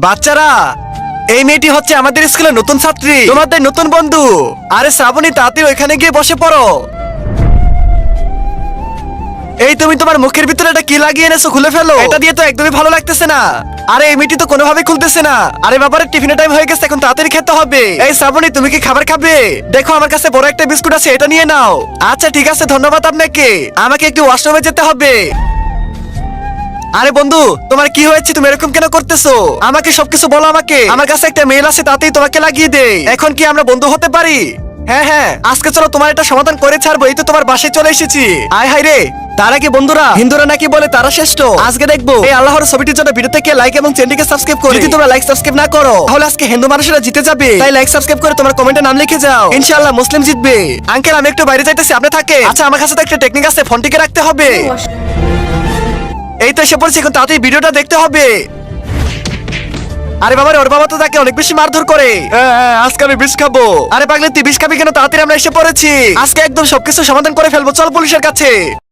বাচ্চারা, এই মেয়েটি হচ্ছে আমাদের স্কুলের নতুন ছাত্রী, তোমাদের নতুন বন্ধু। আরে শ্রাবণী, তাড়াতাড়ি ওইখানে গিয়ে বসে পড়ো। এই তুমি তোমার মুখের ভিতরে এটা কি লাগিয়ে এনেছো, খুলে ফেলো। এটা দিয়ে তো একদমই ভালো লাগতেছে না। আরে এই মেয়েটি তো কোনোভাবে খুলতেছে না। আরে বাবারে, টিফিনের টাইম হয়ে গেছে, এখন তাড়াতাড়ি খেতে হবে। এই শ্রাবণী, তুমি কি খাবার খাবে? দেখো আমার কাছে বড় একটা বিস্কুট আছে, এটা নিয়ে নাও। আচ্ছা ঠিক আছে, ধন্যবাদ আপনাকে। আমাকে একটু ওয়াশরুমে যেতে হবে। আরে বন্ধু, তোমার কি হয়েছে? তুমি এরকম কেন করতেছো? আমাকে সবকিছু বলো আমাকে। আমার কাছে একটা মেল আছে, তাতেই তোমাকে লাগিয়ে দে। এখন কি আমরা বন্ধু হতে পারি? হ্যাঁ হ্যাঁ, আজকে চলো তোমার এটা সমাধান করে ছাড়বো। এই তো তোমার বাসায় চলে এসেছি। আয় হায় রে, তারা কি বন্ধুরা? হিন্দুরা নাকি বলে তারা শ্রেষ্ঠ। আজকে দেখবো এই আল্লাহর ছবিটির জন্য ভিডিও থেকে লাইক এবং চ্যানেলকে সাবস্ক্রাইব করো। যদি তোমরা লাইক সাবস্ক্রাইব না করো তাহলে আজকে হিন্দু মানুষেরা জিতে যাবে। তাই লাইক সাবস্ক্রাইব করে তোমার কমেন্টে নাম লিখে যাও, ইনশাআল্লাহ মুসলিম জিতবে। আঙ্কেল, আমি একটু বাইরে যাইতেছি, আপনি থাকে। আচ্ছা, আমার কাছে তো একটা টেকনিক আছে, ফোনটিকে রাখতে হবে। এই তো এসে পড়ছি, এখন তাড়াতাড়ি ভিডিওটা দেখতে হবে। আরে বাবারে, ওর বাবা তো তাকে অনেক বেশি মারধর করে। আজকে আমি বিষ খাবো। আরে পাগলি, তুই বিষ খাবি কেন? তাড়াতাড়ি আমরা এসে পড়েছি। আজকে একদম সবকিছু সমাধান করে ফেলবো, চল পুলিশের কাছে।